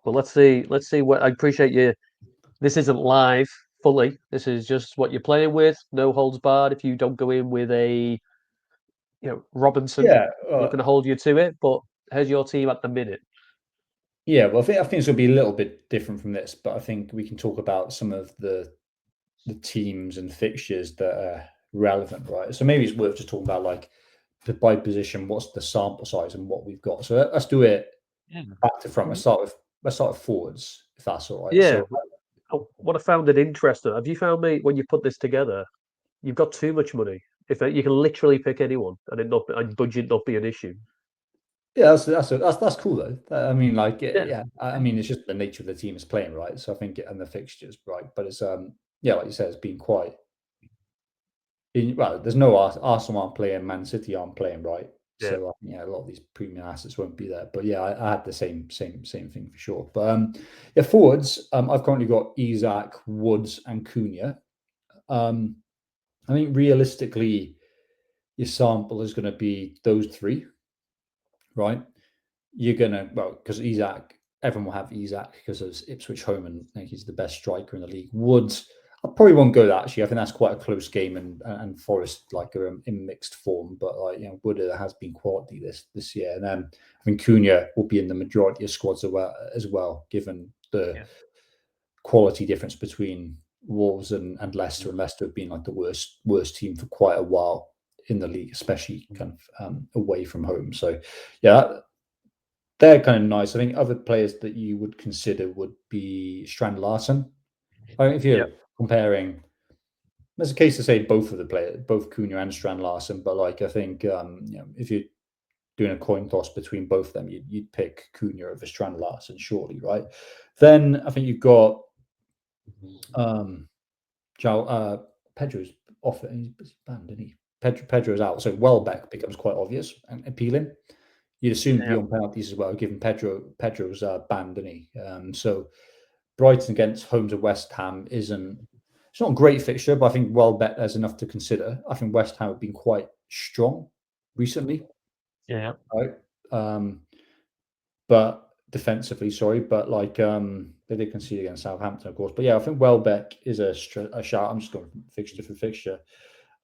Well, let's see. Let's see what I appreciate you. This isn't live fully. This is just what you're playing with. No holds barred. If you don't go in with a, Robinson, Yeah, I'm not going to hold you to it. But here's your team at the minute. yeah. Well, I think it's going to be a little bit different from this, but I think we can talk about some of the teams and fixtures that are relevant, right? So maybe it's worth just talking about like by position, what's the sample size and what we've got. So let's do it Yeah. back to front. Let's start with forwards, if that's all right. Yeah. So What I found it interesting. Have you found me when you put this together? You've got too much money. If you can literally pick anyone and budget not be an issue. yeah, that's cool though. I mean, like, Yeah. yeah, I mean, it's just the nature of the team is playing, right? So I think, and the fixtures, right? But it's yeah, like you said, it's been quite. Well, there's no Arsenal aren't playing, Man City aren't playing, right? Yeah. So yeah, a lot of these premium assets won't be there. But yeah, I had the same thing for sure. But yeah, forwards, I've currently got Isak, Woods, and Cunha. Um, I think realistically, your sample is going to be those three, right? You're gonna because Isak, everyone will have Isak because of Ipswich home, and I think he's the best striker in the league. Woods, I probably won't go that actually. I think that's quite a close game, and Forest like are in mixed form, but like Wood has been quality this year, and then I think Cunha will be in the majority of squads as well, given the Yeah. quality difference between Wolves and Leicester, and Leicester have been like the worst team for quite a while in the league, especially kind of away from home. So yeah, they're kind of nice. I think other players that you would consider would be Strand Larsen. I think if Yeah. you're comparing, there's a case to say both of the players, both Cunha and Strand Larsen, but like I think if you're doing a coin toss between both of them, you'd pick Cunha over Strand Larsen, surely, right? Then I think you've got um, Pedro's off. He's banned, isn't he? Pedro's out, so Welbeck becomes quite obvious and appealing. You'd assume Yeah. beyond penalties as well, given Pedro's banned, isn't he? So Brighton against home to West Ham isn't. It's not a great fixture, but I think Welbeck there's enough to consider. I think West Ham have been quite strong recently, Yeah. right? But defensively, sorry, but like they did concede against Southampton, of course. But yeah, I think Welbeck is a shout. I'm just going fixture for fixture. Yeah.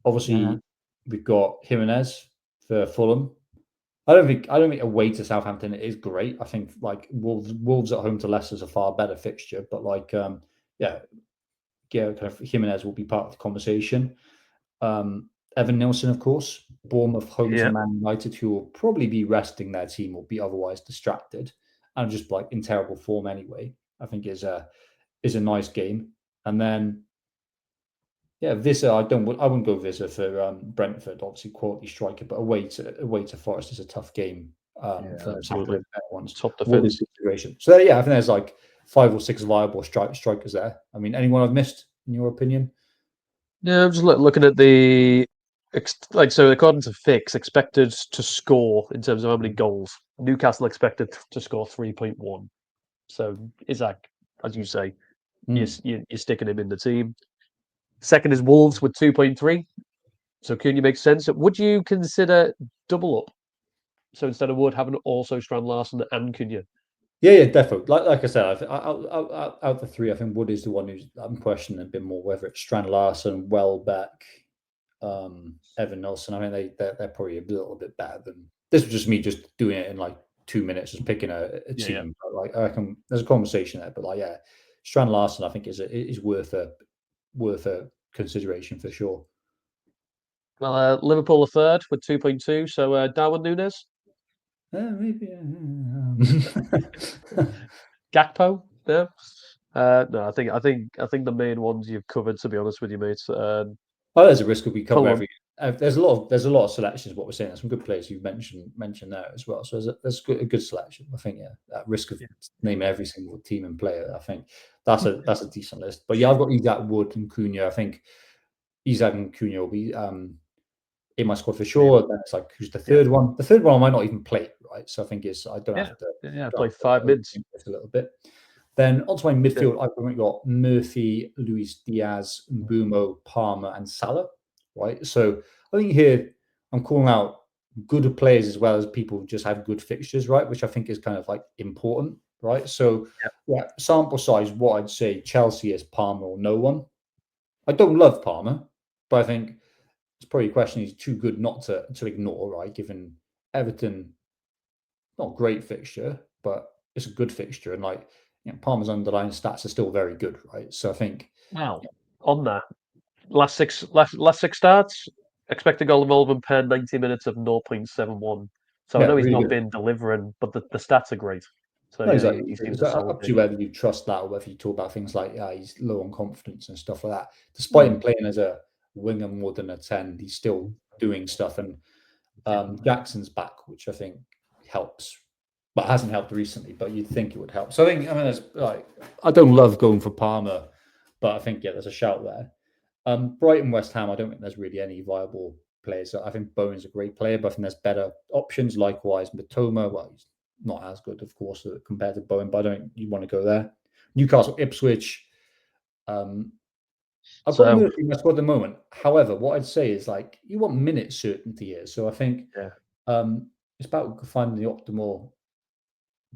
Obviously, we've got Jimenez for Fulham. I don't think away to Southampton is great. I think like Wolves at home to Leicester is a far better fixture. But like yeah, kind of Jimenez will be part of the conversation. Evan Nilsson, of course, Bournemouth home to Yeah. Man United, who will probably be resting their team or be otherwise distracted and just like in terrible form anyway. I think is a nice game. And then yeah, Visser, I wouldn't go Visser for Brentford, obviously quality striker, but away to Forest is a tough game Yeah. for a couple Absolutely. of better ones. Top What is defense. the situation? So yeah, I think there's like 5 or 6 viable strikers there. I mean, anyone I've missed in your opinion? Yeah, I'm just looking at the so according to Fix, expected to score in terms of how many goals. Newcastle expected to score 3.1. So Isaac, as you say, Hmm. you're sticking him in the team. Second is Wolves with 2.3. So Cunha makes sense. Would you consider double up? So instead of Wood having also Strand Larsen and Cunha. Yeah, definitely. Like I said, out the three, I think Wood is the one who's I'm questioning a bit more whether it's Strand Larsen, Welbeck, Evan Nelson. I mean, they're probably a little bit better than this. Was just me just doing it in like 2 minutes, just picking a Yeah, yeah. team. But like I reckon there's a conversation there, but like yeah, Strand Larsen I think is worth a consideration for sure. Well, Liverpool are third with 2.2. So Darwin Nunes, Maybe. Gakpo. Yeah. No, I think the main ones you've covered. To be honest with you, mate. Oh, there's a risk we cover Fulham. every. There's a lot of selections. What we're saying, there's some good players you've mentioned there as well. So there's a good selection. I think at risk of Yeah. naming every single team and player, I think that's a decent list. But yeah, I've got Isaac, Wood, and Cunha. I think Isaac and Cunha will be in my squad for Yeah. sure. Then it's like who's the third one? The third one I might not even play, right? So I think I don't Yeah. have to Yeah. don't Play have to 5 minutes. overthink this a little bit. Then onto my Yeah. midfield, I've currently got Murphy, Luis Diaz, Mbumo, Palmer, and Salah. Right. So I think here I'm calling out good players as well as people who just have good fixtures, right? Which I think is kind of like important, right? So, yeah, sample size, what I'd say Chelsea is Palmer or no one. I don't love Palmer, but I think it's probably a question he's too good not to ignore, right? Given Everton, not a great fixture, but it's a good fixture, and like Palmer's underlying stats are still very good, right? So I think, Wow. On that, last six starts, expected goal involvement per 90 minutes of 0.71. So I yeah, know he's really not good. been delivering, but the stats are great. So No, yeah, exactly. he seems It's a solid up to pick. you whether you trust that or whether you talk about things like he's low on confidence and stuff like that. Despite Mm. him playing as a winger more than a 10, he's still doing stuff. And Jackson's back, which I think helps. But hasn't helped recently, but you'd think it would help. So I mean, there's like, I don't love going for Palmer, but I think, yeah, there's a shout there. Brighton, West Ham, I don't think there's really any viable players. I think Bowen's a great player, but I think there's better options. Likewise, Matoma, well, he's not as good, of course, compared to Bowen, but I don't think you want to go there. Newcastle, Ipswich. I've got So Murphy in my squad at the moment. However, what I'd say is like you want minute certainty here. So I think yeah, it's about finding the optimal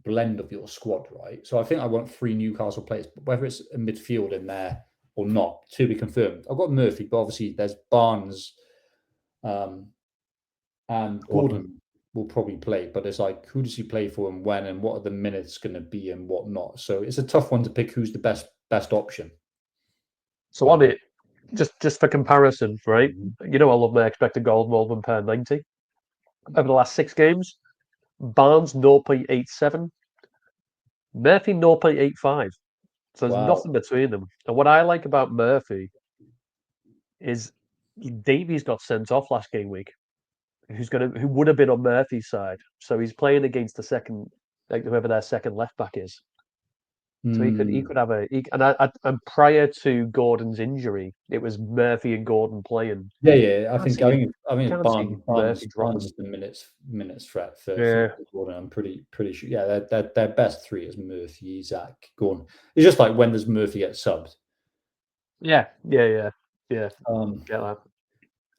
blend of your squad, right? So I think I want three Newcastle players, but whether it's a midfield in there or not, to be confirmed. I've got Murphy, but obviously there's Barnes um, and Gordon. Gordon will probably play, but it's like who does he play for and when and what are the minutes going to be and what not. So it's a tough one to pick who's the best option. So on But it, just for comparison, right? You know I love my expected goal involvement per 90. Over the last 6 games, Barnes 0.87, Murphy 0.85. So there's wow. nothing between them. And what I like about Murphy is Davies got sent off last game week, who would have been on Murphy's side. So he's playing against the second, like whoever their second left back is. So he Hmm. could have and prior to Gordon's injury, it was Murphy and Gordon playing. Yeah, yeah. Can't see I think it's can't see Murphy Barnes dropping. is the minutes threat for Yeah, Gordon. I'm pretty sure. Yeah, their best three is Murphy, Isaac, Gordon. It's just like when does Murphy get subbed? yeah. Um, Get that.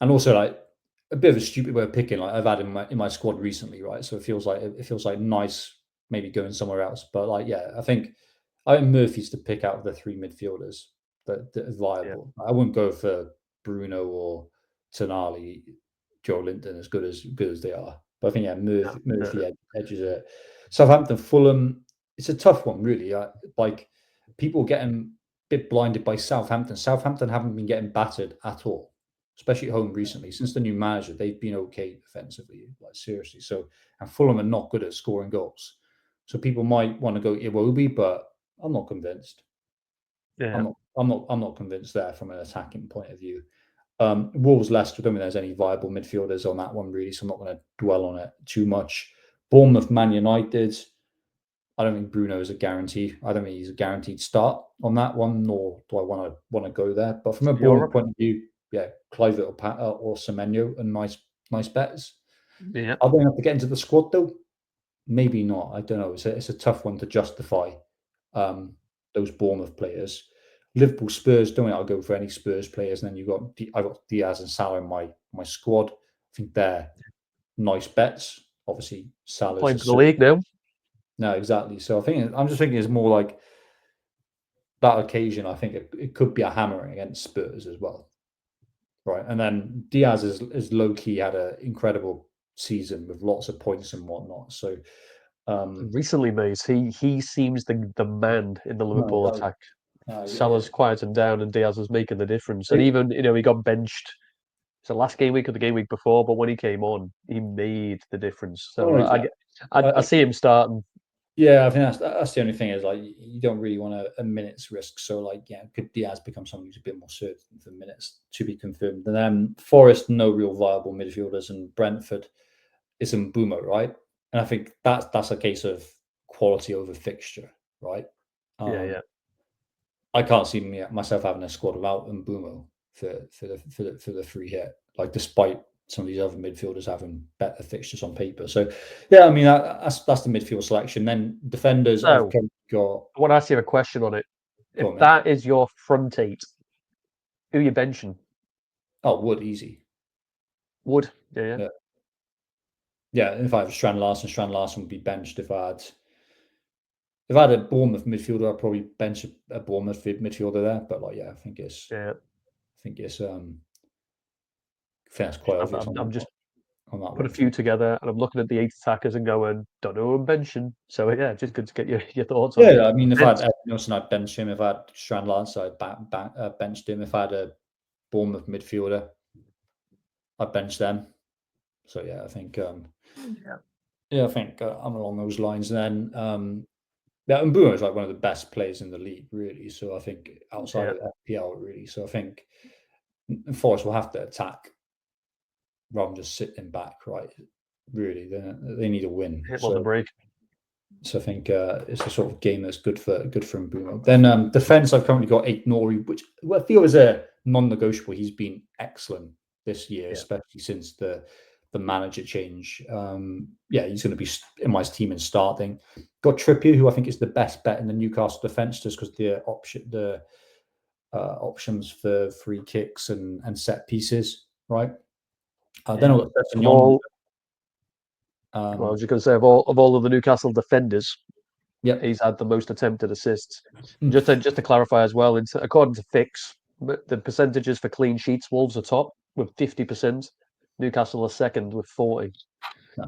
and also like a bit of a stupid way of picking. Like I've had in my squad recently, right? So it feels like nice maybe going somewhere else. But like yeah, I think Murphy's to pick out of the three midfielders that are Yeah, viable. I wouldn't go for Bruno or Tonali, Joe Linton as good as they are. But I think yeah, no, no, Murphy edges it. Southampton, Fulham. It's a tough one, really. Like people getting a bit blinded by Southampton. Southampton haven't been getting battered at all, especially at home recently. Since the new manager, they've been okay defensively, like seriously. So, and Fulham are not good at scoring goals. So people might want to go Iwobi, but I'm not convinced. yeah. I'm not convinced there from an attacking point of view. Wolves, Leicester, I don't think there's any viable midfielders on that one really, so I'm not going to dwell on it too much. Bournemouth, Man United. I don't think Bruno is a guarantee. I don't think he's a guaranteed start on that one, nor do I want to go there. But from a Bournemouth Europe. point of view, yeah, Clive or Semenyo are nice bets. Yeah, Are they going to have to get into the squad though? Maybe not. I don't know. It's a tough one to justify um, those Bournemouth players. Liverpool, Spurs. Don't think I'll go for any Spurs players. And then I've got Diaz and Salah in my squad. I think they're nice bets. Obviously, Salah's playing a for the league now. no, exactly. So I'm just thinking it's more like that occasion. I think it could be a hammering against Spurs as well, right? And then Diaz is low key had an incredible season with lots of points and whatnot. So Recently, mate, he seems the man in the no, Liverpool exactly. attack. Yeah. Salah's quieting down, and Diaz is making the difference. And It, even he got benched. So last game week or the game week before, but when he came on, he made the difference. oh, So exactly. I see him starting. Yeah, I think that's the only thing is like you don't really want a minutes risk. So like yeah, could Diaz become someone who's a bit more certain for minutes to be confirmed? And then Forest, no real viable midfielders, and Brentford is Mbeumo, right? And I think that's a case of quality over fixture, right? Yeah. I can't see myself having a squad without Mbeumo for the free hit, like despite some of these other midfielders having better fixtures on paper. So, yeah, I mean that's the midfield selection. Then defenders, I've So currently got. I want to ask you a question on it. Go If on, mate. that is your front eight, who you benching? Oh, Wood, easy. Wood. Yeah. Yeah, yeah. If I have Strand Larson would be benched. If I had if I had a Bournemouth midfielder, I'd probably bench a Bournemouth midfielder there. But like, yeah, I think it's that's quite obvious I'm just on that put a one. few together, and I'm looking at the 8 attackers and going, don't know who I'm benching. So yeah, just good to get your thoughts on. Yeah, I mean, if I had Nelson, I'd bench him. If I had Strand Lance, I'd benched him. If I had a Bournemouth midfielder, I'd bench them. So yeah, I think I think I'm along those lines. And then yeah, and Mbeumo is like one of the best players in the league, really. So I think outside of FPL, really. So I think Forest will have to attack rather than just sitting back, right? Really, they need a win. Hit on the break. So I think it's a sort of game that's good for Mbeumo. Then defense, I've currently got Nori, which I feel is a non-negotiable. He's been excellent this year, especially since the manager change. Yeah, he's going to be in my team and starting. Got Trippier, who I think is the best bet in the Newcastle defense, just because the options for free kicks and set pieces, right? Then I've got Sessegnon. Well, I was just going to say of all of the Newcastle defenders, he's had the most attempted assists. Just to clarify as well, according to Fix, the percentages for clean sheets, Wolves are top with 50%. Newcastle are second with 40.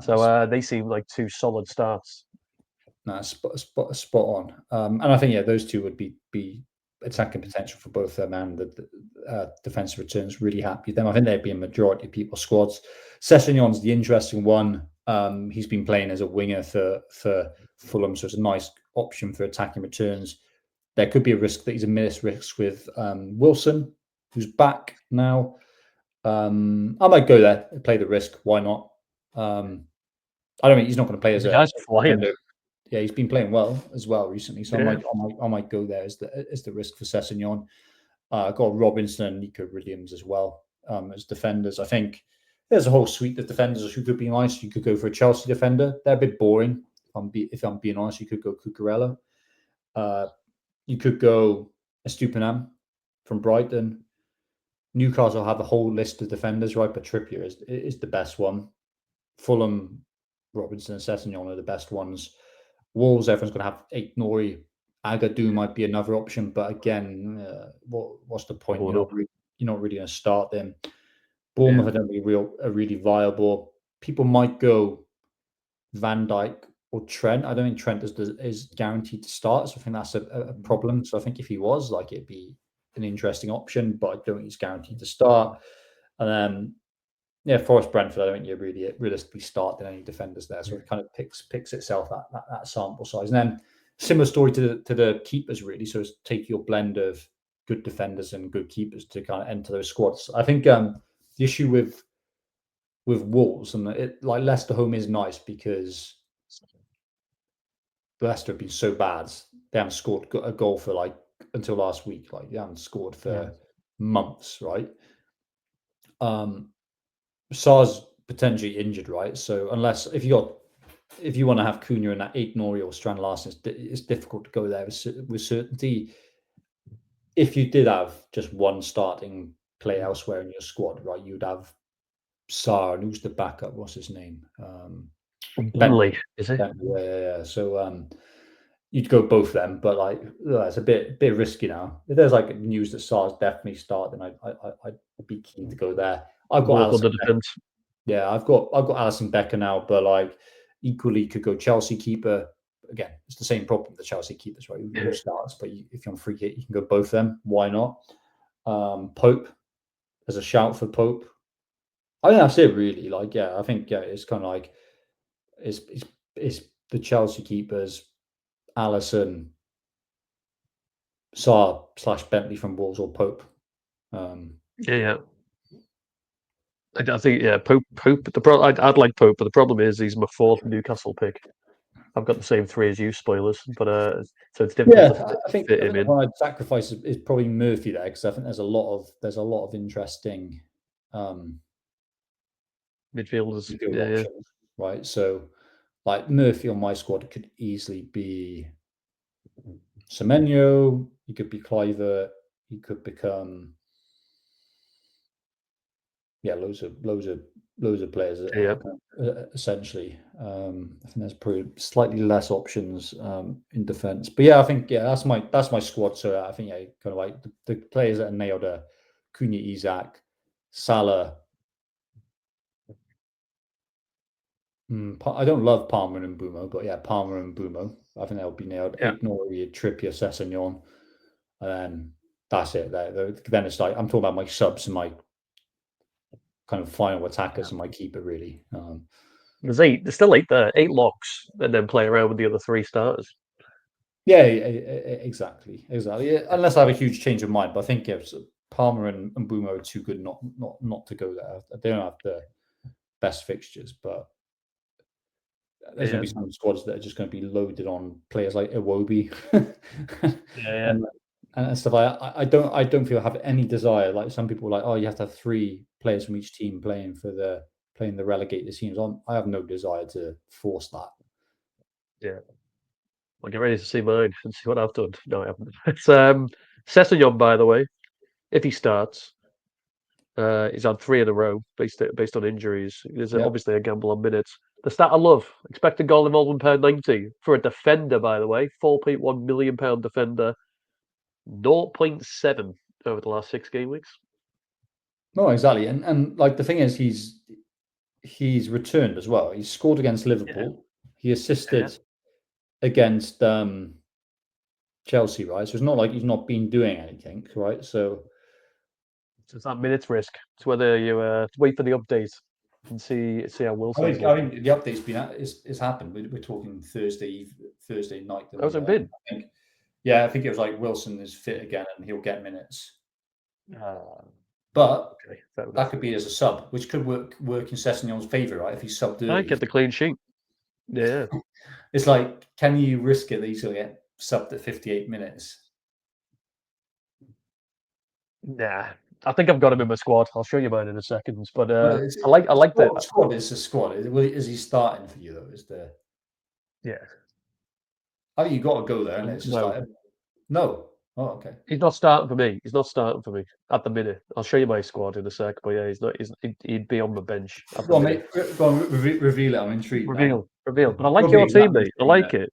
So they seem like two solid starts. Spot on. And I think those two would be attacking potential for both them, and the defensive returns really happy with them. I think they'd be a majority of people's squads. Sessegnon's the interesting one. He's been playing as a winger for Fulham, so it's a nice option for attacking returns. There could be a risk that he's a missed risk with Wilson, who's back now. I might go there, play the risk. Why not? I don't think he's not going to play as a defender. Yeah, he's been playing well as well recently, so I might go there as the risk for Sessegnon. I've got Robinson and Nico Williams as well as defenders. I think there's a whole suite of defenders who could be nice. You could go for a Chelsea defender. They're a bit boring. If I'm being honest, you could go Cucurella. You could go Estupiñán from Brighton. Newcastle have a whole list of defenders, right? But Trippier is the best one. Fulham, Robinson, and Sessegnon are the best ones. Wolves, everyone's going to have Nori. Agadou might be another option, but again, what's the point? You're not really going to start them. Bournemouth, I don't think are really viable. People might go Van Dijk or Trent. I don't think Trent is guaranteed to start, so I think that's a problem. So I think if he was, like, it'd be an interesting option, but I don't think he's guaranteed to start. And then Forest Brentford, I don't think you're really realistically starting any defenders there. So it kind of picks itself that sample size. And then similar story to the keepers, really. So it's take your blend of good defenders and good keepers to kind of enter those squads. I think the issue with Wolves, and like Leicester home is nice because Leicester have been so bad. They haven't scored a goal for like until last week. Like they haven't scored for months, right? Sar's potentially injured, right? So if you want to have Cunha in that Nori or Strand Larsen, it's difficult to go there with certainty. If you did have just one starting play elsewhere in your squad, right, you'd have Sarr, and who's the backup? What's his name? Bentley, is it? Yeah. So you'd go both of them, but like it's a bit risky now. If there's like news that Sarr's definitely starting, I'd be keen to go there. I've got Alisson Becker. Yeah, I've got Alisson Becker now, but like equally could go Chelsea keeper. Again, it's the same problem with the Chelsea keepers, right? Who starts, but if you're on free hit, you can go both of them. Why not? Pope, there's a shout for Pope. I think that's it, really. Like, I think it's kind of like it's the Chelsea keepers, Alisson, Sarr / Bentley from Wolves, or Pope. I think Pope. I'd like Pope, but the problem is he's my fourth Newcastle pick. I've got the same three as you, spoilers, but so it's difficult to fit him in. I'd sacrifice is probably Murphy there, because I think there's a lot of interesting midfielders, options, right? So, like Murphy on my squad could easily be Semenyo. He could be Cliver. He could become loads of loads of players essentially. I think there's probably slightly less options in defence, but yeah, I think that's my squad. So I think kind of like the players that are nailed are Cunha, Isak, Salah. I don't love Palmer and Bumo, but yeah, Palmer and Bumo. I think that would be nailed. Yeah. Ignore Trippier, Sessegnon, and then that's it. Then it's like I'm talking about my subs and my kind of final attackers and my keeper really. There's still 8 there, 8 locks, and then play around with the other 3 starters. Yeah, exactly. Yeah, unless I have a huge change of mind, but I think Palmer and Bumo are too good not to go there. They don't have the best fixtures, but there's going to be some squads that are just going to be loaded on players like Iwobi and stuff. I don't feel I have any desire. Like some people are like, oh, you have to have 3 players from each team playing the relegated teams. I have no desire to force that. Yeah. I'll get ready to see mine and see what I've done. No, I haven't. It's Sessegnon, by the way. If he starts, he's had 3 in a row based on injuries. There's obviously a gamble on minutes. The stat I love: expected goal involvement per 90 for a defender. By the way, £4.1 million defender, 0.7 over the last 6 game weeks. No, exactly, and like the thing is, he's returned as well. He's scored against Liverpool. He assisted against Chelsea, right? So it's not like he's not been doing anything, right? So it's that minutes risk. It's whether you wait for the update and see how Wilson. I think the update's been it's happened. We're talking Thursday night. How's it been? I think it was like Wilson is fit again and he'll get minutes. But that could be as a sub, which could work in Sessegnon's favour, right? If he's subbed early. I get the clean sheet. Yeah. It's like, can you risk it that he's going to get subbed at 58 minutes? Nah. I think I've got him in my squad. I'll show you mine in a second. But I like that. Squad is a squad. Is he starting for you, though? Yeah. I think you've got to go there, and it's just like, no. Oh, okay. He's not starting for me. He's not starting for me at the minute. I'll show you my squad in a sec. But yeah, he'd be on the bench. Go on, mate. Go on, reveal it. I'm intrigued. Reveal. But I like your team, mate. I like it.